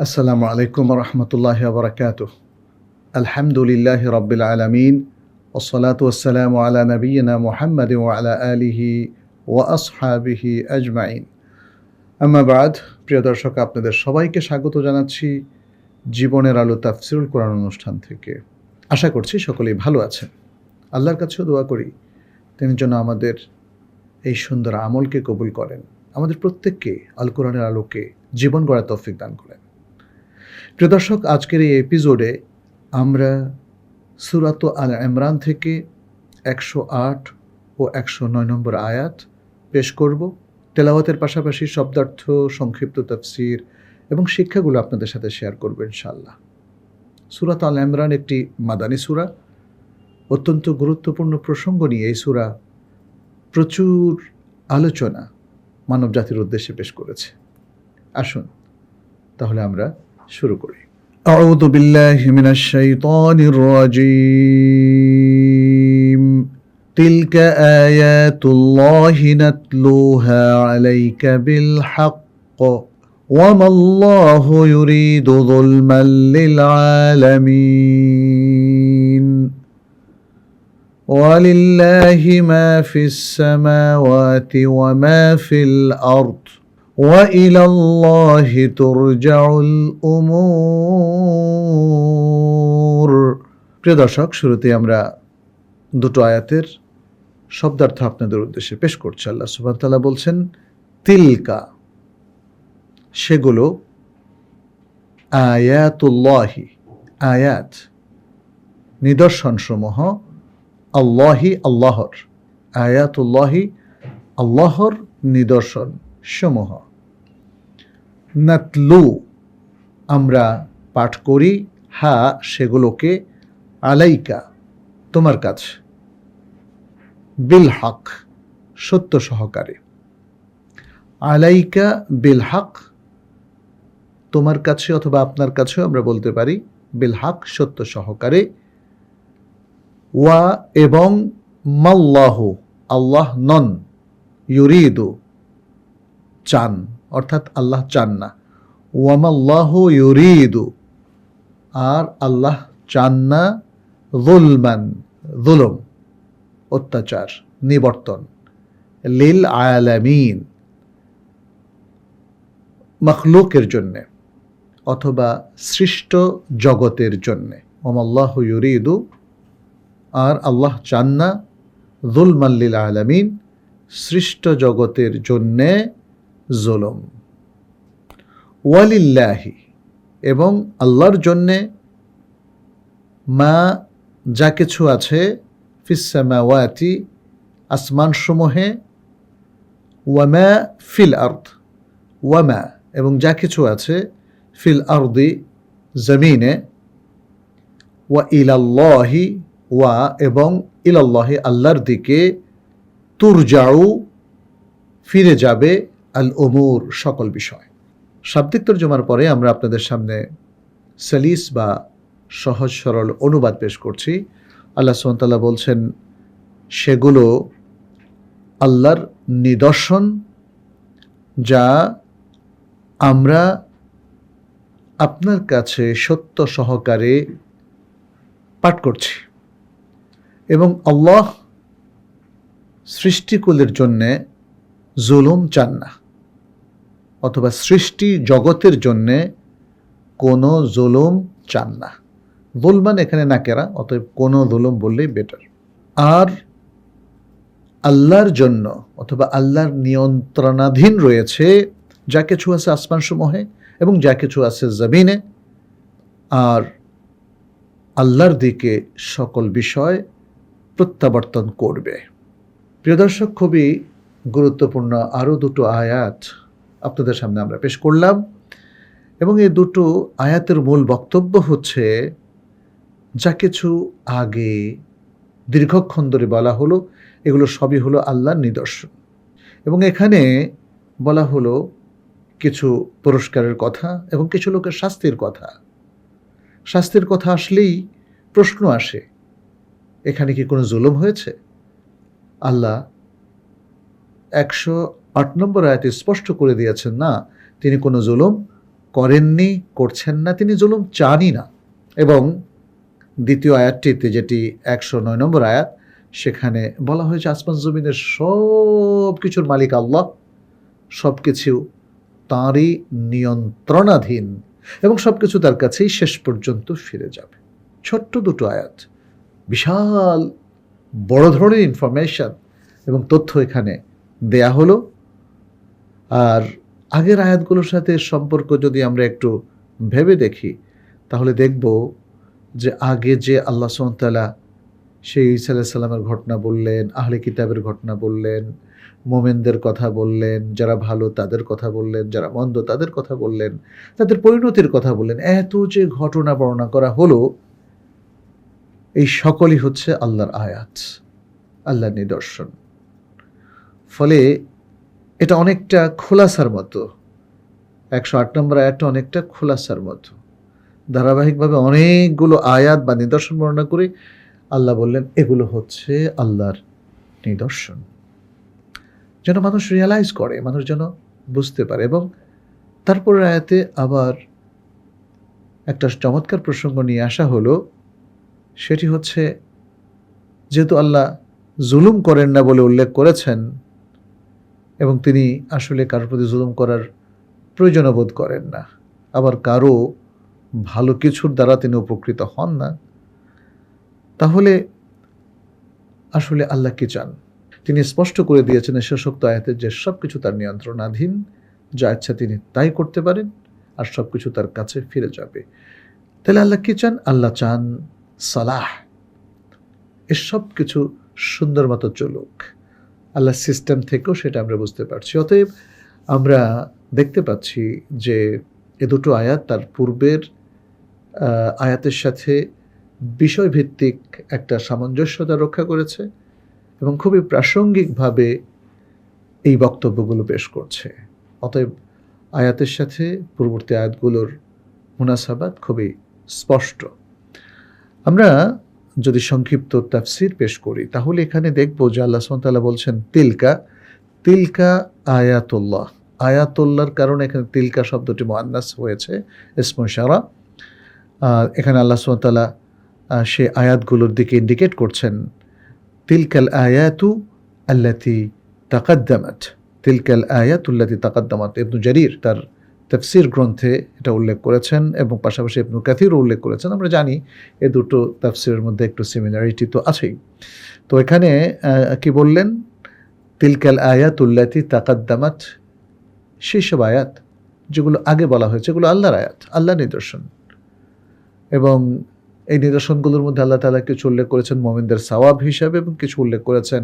আসসালামু আলাইকুম রহমতুল্লাহি ওয়া বারাকাতুহু। আলহামদুলিল্লাহি রাব্বিল আলামিন ওয়াসসালাতু ওয়াসসালামু আলা নাবিয়িনা মুহাম্মাদিন ওয়া আলা আলিহি ওয়া আসহাবিহি আজমাইন। আম্মা বাদ, প্রিয় দর্শক, আপনাদের সবাইকে স্বাগত জানাচ্ছি জীবনের আলো তাফসীরুল কোরআন অনুষ্ঠান থেকে। আশা করছি সকলেই ভালো আছেন। আল্লাহর কাছেও দোয়া করি তিনি যেন আমাদের এই সুন্দর আমলকে কবুল করেন, আমাদের প্রত্যেককে আল কোরআনের আলোকে জীবন গড়ার তৌফিক দান করেন। প্রিয় দর্শক, আজকের এই এপিসোডে আমরা সূরাত আল ইমরান থেকে 108 ও 109 নম্বর আয়াত পেশ করব। তেলাওয়াতের পাশাপাশি শব্দার্থ, সংক্ষিপ্ত তাফসীর এবং শিক্ষাগুলো আপনাদের সাথে শেয়ার করব ইনশাআল্লাহ। সূরাত আল ইমরান একটি মাদানী সূরা। অত্যন্ত গুরুত্বপূর্ণ প্রসঙ্গ নিয়ে এই সূরা প্রচুর আলোচনা মানব জাতির উদ্দেশ্যে পেশ করেছে। আসুন তাহলে আমরা শুরু করি। আউযু বিল্লাহি মিনাশ শাইতানির রাজীম। তিলকা আয়াতুল্লাহি নাতলুহা আলাইকা বিল হক ওয়া মাল্লাহু ইউরিদু যুলমান লিল আলামিন। ওয়ালিল্লাহি মা ফিস সামাওয়াতি ওয়া মা ফিল আরদ وَإِلَى اللَّهِ تُرْجَعُ الْأُمُورُ। প্রিয় দর্শক, শুরুতে আমরা দুটো আয়াতের শব্দার্থ আপনাদের উদ্দেশ্যে পেশ করছি। আল্লাহ সুবহানাহু ওয়া তাআলা বলছেন, তিলকা সেগুলো, আয়াতুল্লাহি আয়াত নিদর্শনসমূহ, আল্লাহি আল্লাহর, আয়াতুল্লাহি আল্লাহর নিদর্শন সমূহ, নাতলু আমরা পাঠ করি, হা সেগুলোকে, আলাইকা তোমার কাছে, বিল হক সত্য সহকারে, আলাইকা বিল হক তোমার কাছে অথবা আপনার কাছেও আমরা বলতে পারি, বিল হক সত্য সহকারে, ওয়া এবং মাল্লাহু আল্লাহ নন, ইউরিদু চান, অর্থাৎ আল্লাহ চান না, ওয়ামাল্লাহু ইউরিদু আর আল্লাহ চান না, যুলমান যুলম অত্যাচার নিবর্তন, লিল আলামিন মখলুকের জন্যে অথবা সৃষ্ট জগতের জন্যে, ওয়ামাল্লাহু ইউরিদু আর আল্লাহ চান না, যুলমান লিল আলামিন সৃষ্ট জগতের জন্যে জুলুম, ওয়ালিল্লাহি এবং আল্লাহর জন্যে, মা যা কিছু আছে, ফিস সামাওয়াতি আসমানসমূহে, ওয়ামা ফিল আরদ ওয়ামা এবং যা কিছু আছে, ফিল আরদি জমিনে, ওয়া ইলাল্লাহি ওয়া এবং ইলাল্লাহি আল্লাহর দিকে, তুরজাউ ফিরে যাবে, আল উমুর সকল বিষয়। শাব্দিক তরজমার পরে আমরা আপনাদের সামনে সালিস বা সহজ সরল অনুবাদ পেশ করছি। আল্লাহ সুবহানাহু ওয়া তাআলা বলছেন, সেগুলো আল্লাহর নিদর্শন যা আমরা আপনার কাছে সত্য সহকারে পাঠ করছি, এবং আল্লাহ সৃষ্টিকুলের জন্যে জুলুম চান না, অথবা সৃষ্টি জগতের জন্যে কোনো জুলুম চান না। যুলমান এখানে নাকেরা, অতএব কোনো জুলুম বললেই বেটার। আর আল্লাহর জন্য অথবা আল্লাহর নিয়ন্ত্রণাধীন রয়েছে যা কিছু আছে আসমানসমূহে এবং যা কিছু আছে জমিনে, আর আল্লাহর দিকে সকল বিষয় প্রত্যাবর্তন করবে। প্রিয় দর্শক, খুবই গুরুত্বপূর্ণ আরও দুটো আয়াত আপনাদের সামনে আমরা পেশ করলাম, এবং এই দুটো আয়াতের মূল বক্তব্য হচ্ছে, যা কিছু আগে দীর্ঘক্ষণ ধরে বলা হলো এগুলো সবই হলো আল্লাহর নিদর্শন, এবং এখানে বলা হলো কিছু পুরস্কারের কথা এবং কিছু লোকের শাস্তির কথা। শাস্তির কথা আসলেই প্রশ্ন আসে, এখানে কি কোনো জুলুম হয়েছে? আল্লাহ 108 নম্বর আয়াতে স্পষ্ট করে দিয়েছেন, না, তিনি কোনো জুলুম করেননি, করছেন না, তিনি জুলুম চানই না। এবং দ্বিতীয় আয়াতটিতে, যেটি 109 নম্বর আয়াত, সেখানে বলা হয়েছে আসমান জমিনের সব কিছুর মালিক আল্লাহ, সব কিছু তাঁরই নিয়ন্ত্রণাধীন এবং সব কিছু তার কাছেই শেষ পর্যন্ত ফিরে যাবে। ছোট্ট দুটো আয়াত, বিশাল বড় ধরনের ইনফরমেশন এবং তথ্য এখানে দেয়া হলো। আর আগের আয়াতগুলোর সাথে সম্পর্ক যদি আমরা একটু ভেবে দেখি, তাহলে দেখব যে আগে যে আল্লাহ সুবহানাহু ওয়া তাআলা সেই ঈসা আলাইহিস সালামের ঘটনা বললেন, আহলে কিতাবের ঘটনা বললেন, মোমেনদের কথা বললেন, যারা ভালো তাদের কথা বললেন, যারা মন্দ তাদের কথা বললেন, তাদের পরিণতির কথা বললেন, এত যে ঘটনা বর্ণনা করা হলো, এই সকলই হচ্ছে আল্লাহর আয়াত, আল্লাহর নিদর্শন। ফলে এটা অনেকটা খোলাসার মতো, 108 নম্বর আয়াতটা অনেকটা খোলাসার মতো। ধারাবাহিকভাবে অনেকগুলো আয়াত বা নিদর্শন বর্ণনা করে আল্লাহ বললেন এগুলো হচ্ছে আল্লাহর নিদর্শন, যেন মানুষ রিয়ালাইজ করে, মানুষ যেন বুঝতে পারে। এবং তারপরের আয়াতে আবার একটা চমৎকার প্রসঙ্গ নিয়ে আসা হলো, সেটি হচ্ছে যেহেতু আল্লাহ জুলুম করেন না বলে উল্লেখ করেছেন এবং তিনি আসলে কারোর প্রতি জুলুম করার প্রয়োজন বোধ করেন না, আবার কারো ভালো কিছুর দ্বারা তিনি উপকৃত হন না, তাহলে আসলে আল্লাহ কি চান? তিনি স্পষ্ট করে দিয়েছেন শেষোক্ত আয়াতে যে সব কিছু তার নিয়ন্ত্রণাধীন, যা ইচ্ছা তিনি তাই করতে পারেন আর সব কিছু তার কাছে ফিরে যাবে। তাহলে আল্লাহ কি চান? আল্লাহ চান সালাহ, এসব কিছু সুন্দর মতো চলুক। আল্লাহ সিস্টেম থেকেও সেটা আমরা বুঝতে পারছি। অতএব আমরা দেখতে পাচ্ছি যে এ দুটো আয়াত তার পূর্বের আয়াতের সাথে বিষয়ভিত্তিক একটা সামঞ্জস্যতা রক্ষা করেছে এবং খুবই প্রাসঙ্গিকভাবে এই বক্তব্যগুলো পেশ করছে। অতএব আয়াতের সাথে পূর্ববর্তী আয়াতগুলোর মুনাসাবাত খুবই স্পষ্ট। আমরা যদি সংক্ষিপ্ত তাফসির পেশ করি, তাহলে এখানে দেখব যে আল্লাহ সুবহানাহু ওয়া তাআলা বলছেন তিলকা আয়াতুল্লাহ। আয়াতুল্লাহর কারণে এখানে তিলকা শব্দটি মুআন্নাস হয়েছে, ইসমুল ইশারা। এখানে আল্লাহ সুবহানাহু ওয়া তাআলা সেই আয়াতগুলোর দিকে ইন্ডিকেট করছেন, তিলকাল আয়াতু আল্লাতী তাকাদ্দামাত, তিলকাল আয়াতুল্লাতী তাকাদ্দামাত। ইবনু জারীর তার তাফসির গ্রন্থে এটা উল্লেখ করেছেন এবং পাশাপাশি ইবনু কাসীরও উল্লেখ করেছেন। আমরা জানি এ দুটো তাফসিরের মধ্যে একটু সিমিলারিটি তো আছেই। তো এখানে কি বললেন? তিলকাল আয়াতুল্লাতী তাকাদ্দামাত, সেই সব আয়াত যেগুলো আগে বলা হয়েছে, এগুলো আল্লাহর আয়াত, আল্লাহর নিদর্শন। এবং এই নিদর্শনগুলোর মধ্যে আল্লাহ তাআলা কিছু উল্লেখ করেছেন মুমিনদের সওয়াব হিসাবে এবং কিছু উল্লেখ করেছেন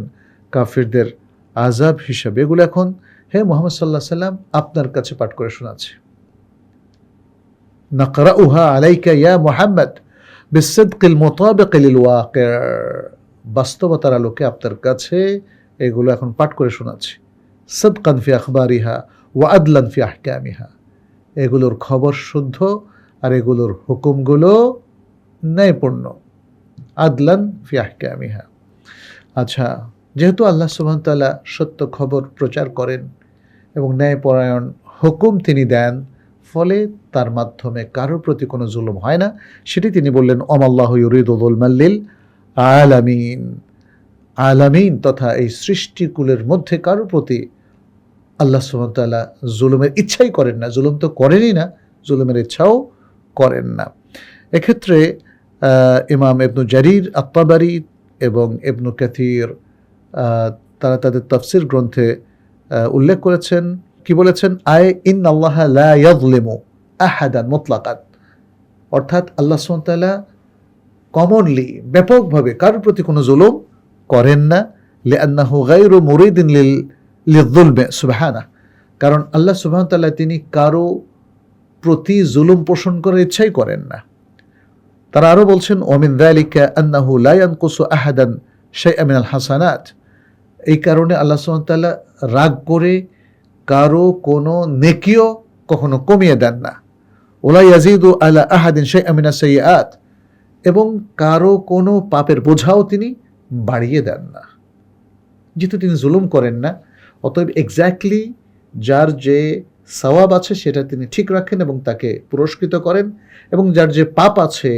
কাফিরদের আযাব হিসাবে। এগুলো এখন হে মুহাম্মদ সাল্লাল্লাহু আলাইহি সাল্লাম আপনার কাছে পাঠ করে শোনাচ্ছি। নাকরাউহা আলাইকা ইয়া মুহাম্মদ বিসিদকিল মুতাবিক লিল ওয়াকি', বাস্তবতার আলোকে আপনার কাছে এগুলো এখন পাঠ করে শোনাচ্ছি। সিদকান ফি আখবারিহা ওয়া আদলান ফি আহকামিহা, এগুলোর খবর শুদ্ধ আর এগুলোর হুকুমগুলো ন্যায়পূর্ণ। আদলান ফি আহকামিহা। আচ্ছা, যেহেতু আল্লাহ সুবহানাহু ওয়া তাআলা সত্য খবর প্রচার করেন এবং ন্যায়পরায়ণ হুকুম তিনি দেন, ফলে তার মাধ্যমে কারোর প্রতি কোনো জুলুম হয় না, সেটি তিনি বললেন ওমাল্লাহু ইউরিদু যুলমান লিল আলামিন। আলামিন তথা এই সৃষ্টিকুলের মধ্যে কারোর প্রতি আল্লাহ সুবহানাহু ওয়া তাআলা জুলুমের ইচ্ছাই করেন না, জুলুম তো করেনই না, জুলুমের ইচ্ছাও করেন না। এক্ষেত্রে ইমাম ইবনু জারীর আত-তাবারি এবং ইবনু কাসীর তারা তাদের তাফসির গ্রন্থে উল্লেখ করেছেন, কি বলেছেন? ইন্নাল্লাহা লা ইয়াযলিমু আহাদান মুতলাকান, অর্থাৎ আল্লাহ সুবহানাহু ওয়া তাআলা কমনলি, ব্যাপকভাবে কারোর প্রতি কোনো জুলুম করেন না। লিআন্নাহু গায়রু মুরিদিন লিয-যুলমি সুবহানাহু, কারণ আল্লাহ সুবহানাহু ওয়া তাআলা তিনি কারো প্রতি জুলুম পোষণ করার ইচ্ছাই করেন না। তারা আরও বলছেন ওমিন যালিকা আন্নাহু লা ইয়ানকুসু আহাদান শাইআ মিনাল হাসানাত, এই কারণে আল্লাহ সুবহানাহু ওয়া তাআলা রাগ করে কারো কোনো নেকিও কখনো কমিয়ে দেন না। ওয়ালা ইয়াজিদু আলা আহাদিন শাইআ মিনাস সাইয়্যাত, এবং কারো কোনো পাপের বোঝাও তিনি বাড়িয়ে দেন না। যেহেতু তিনি জুলুম করেন না, অতএব এক্স্যাক্টলি যার যে সওয়াব আছে সেটা তিনি ঠিক রাখেন এবং তাকে পুরস্কৃত করেন, এবং যার যে পাপ আছে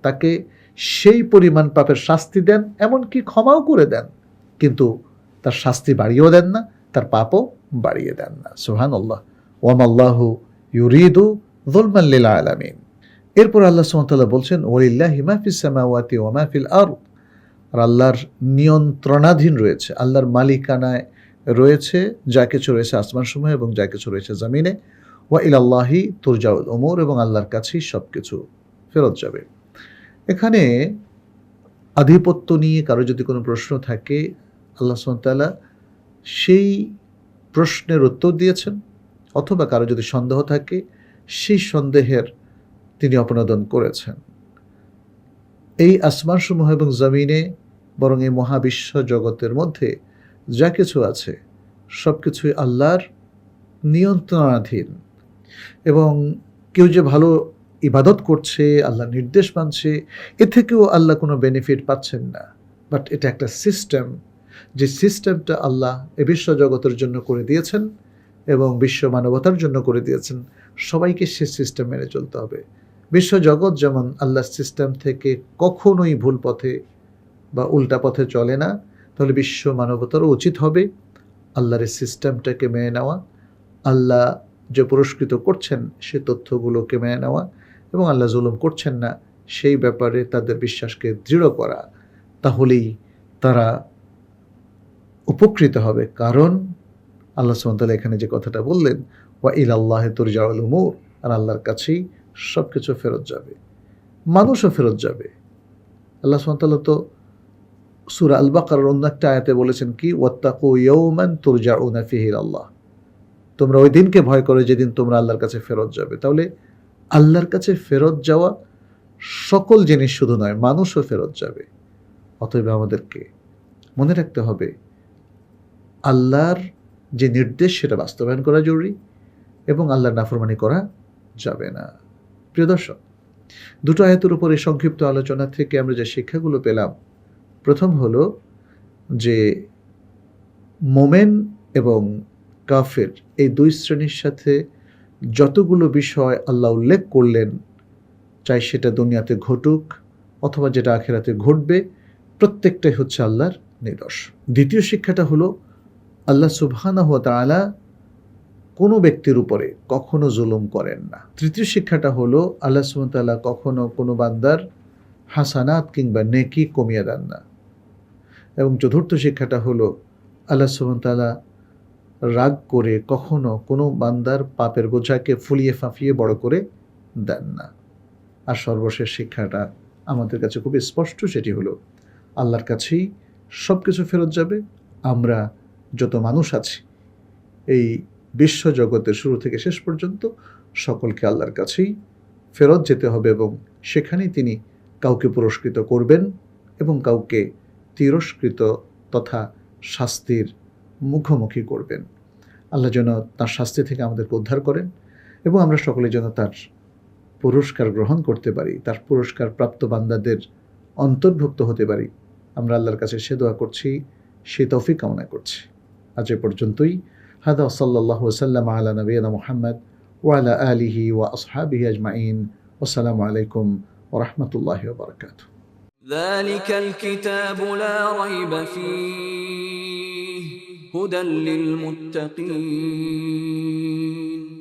তাকে সেই পরিমাণ পাপের শাস্তি দেন, এমনকি ক্ষমাও করে দেন, কিন্তু তার শাস্তি বাড়িয়েও দেন না, তার পাপও বাড়িয়ে দেন না। সুবহানাল্লাহ। ওয়ামাল্লাহু ইউরিদু যুলমান লিল আলামিন। এরপর আল্লাহ সুবহানাহু ওয়া তাআলা বলছেন ওয়ালিল্লাহি মা ফিস সামাওয়াতি ওয়া মা ফিল আরদ, আর আল্লাহর নিয়ন্ত্রণাধীন রয়েছে, আল্লাহর মালিকানায় রয়েছে যা কিছু রয়েছে আসমানসমূহে এবং যা কিছু রয়েছে জমিনে। ওয়া ইলাল্লাহি তুরজাউল উমুর, এবং আল্লাহর কাছেই সব কিছু ফেরত যাবে। এখানে আধিপত্য নিয়ে কারো যদি কোনো প্রশ্ন থাকে, আল্লাহ সুবহানাহু ওয়া তাআলা সেই প্রশ্নের উত্তর দিয়েছেন, অথবা কারো যদি সন্দেহ থাকে সেই সন্দেহের তিনি অপনোদন করেছেন। এই আসমানসমূহ এবং জমিনে, বরং এই মহাবিশ্ব জগতের মধ্যে যা কিছু আছে সব কিছুই আল্লাহর নিয়ন্ত্রণাধীন, এবং কেউ যে ভালো ইবাদত করছে, আল্লাহর নির্দেশ মানছে, এ থেকেও আল্লাহ কোনো বেনিফিট পাচ্ছেন না, বাট এটা একটা সিস্টেম, যে সিস্টেমটা আল্লাহ এ বিশ্ব জগতের জন্য করে দিয়েছেন এবং বিশ্ব মানবতার জন্য করে দিয়েছেন। সবাইকে সে সিস্টেম মেনে চলতে হবে। বিশ্ব জগৎ যেমন আল্লাহর সিস্টেম থেকে কখনোই ভুল পথে বা উল্টা পথে চলে না, তাহলে বিশ্ব মানবতারও উচিত হবে আল্লাহর এই সিস্টেমটাকে মেনে নেওয়া, আল্লাহ যে পুরস্কৃত করছেন সে তথ্যগুলোকে মেনে নেওয়া, এবং আল্লাহ জুলুম করছেন না সেই ব্যাপারে তাদের বিশ্বাসকে দৃঢ় করা। তাহলেই তারা উপকৃত হবে। কারণ আল্লাহ সুবহানাহু ওয়া তাআলা এখানে যে কথাটা বললেন, ওয়া ইলাল্লাহি তুরজাউল উমুর, আর আল্লাহর কাছেই সব কিছু ফেরত যাবে, মানুষও ফেরত যাবে। আল্লাহ সুবহানাহু ওয়া তাআলা তো সূরা আল বাকারার অন্য একটা আয়াতে বলেছেন কি, ওয়াত্তাকু ইয়াওমান তুরজাউনা ফিহি ইলাল্লাহ, তোমরা ওই দিনকে ভয় করো যেদিন তোমরা আল্লাহর কাছে ফেরত যাবে। তাহলে আল্লাহর কাছে ফেরত যাওয়া সকল জিনিস শুধু নয়, মানুষও ফেরত যাবে। অতএব আমাদেরকে মনে রাখতে হবে আল্লাহর যে নির্দেশ সেটা বাস্তবায়ন করা জরুরি, এবং আল্লাহর নাফরমানি করা যাবে না। প্রিয় দর্শক, দুটো আয়াতের উপর এই সংক্ষিপ্ত আলোচনা থেকে আমরা যে শিক্ষাগুলো পেলাম, প্রথম হলো যে মোমেন এবং কাফের এই দুই শ্রেণীর সাথে যতগুলো বিষয় আল্লাহ উল্লেখ করলেন, চাই সেটা দুনিয়াতে ঘটুক অথবা যেটা আখিরাতে ঘটবে, প্রত্যেকটাই হচ্ছে আল্লাহর নিদর্শ। দ্বিতীয় শিক্ষাটা হলো আল্লাহ সুবহানাহু ওয়া তাআলা কোনো ব্যক্তির উপরে কখনো জুলুম করেন না। তৃতীয় শিক্ষাটা হলো আল্লাহ সুবহানাহু ওয়া তাআলা কখনো কোনো বান্দার হাসানাত কিংবা নেকি কমিয়ে দেন না। এবং চতুর্থ শিক্ষাটা হলো আল্লাহ সুবহানাহু ওয়া তাআলা রাগ করে কখনো কোনো বান্দার পাপের বোঝাকে ফুলিয়ে ফাঁপিয়ে বড় করে দেন না। আর সর্বশেষ শিক্ষাটা আমাদের কাছে খুব স্পষ্ট, সেটি হলো আল্লাহর কাছেই সব কিছু ফেরত যাবে। আমরা যত মানুষ আছি এই বিশ্ব জগতের শুরু থেকে শেষ পর্যন্ত সকলকে আল্লাহর কাছেই ফেরত যেতে হবে, এবং সেখানেই তিনি কাউকে পুরস্কৃত করবেন এবং কাউকে তিরস্কৃত তথা শাস্তির মুখোমুখি করবেন। আল্লাহ যেন তার শাস্তি থেকে আমাদেরকে উদ্ধার করেন, এবং আমরা সকলে যেন তার পুরস্কার গ্রহণ করতে পারি, তার পুরস্কার প্রাপ্ত বান্দাদের অন্তর্ভুক্ত হতে পারি। আমরা আল্লাহর কাছে সে দোয়া করছি, সে তৌফিক কামনা করছি। আজ এ পর্যন্তই। হাদা সাল্লাল্লাহু ওয়াসাল্লাম আলা নবিয়িনা মুহাম্মদ ওয়া আলা আলিহি ওয়া আসহাবিহি আজমাইন। আসসালামু আলাইকুম ওয়া রাহমাতুল্লাহি ওয়া বারাকাতুহু। ذلك الكتاب لا ريب فيه هدى للمتقين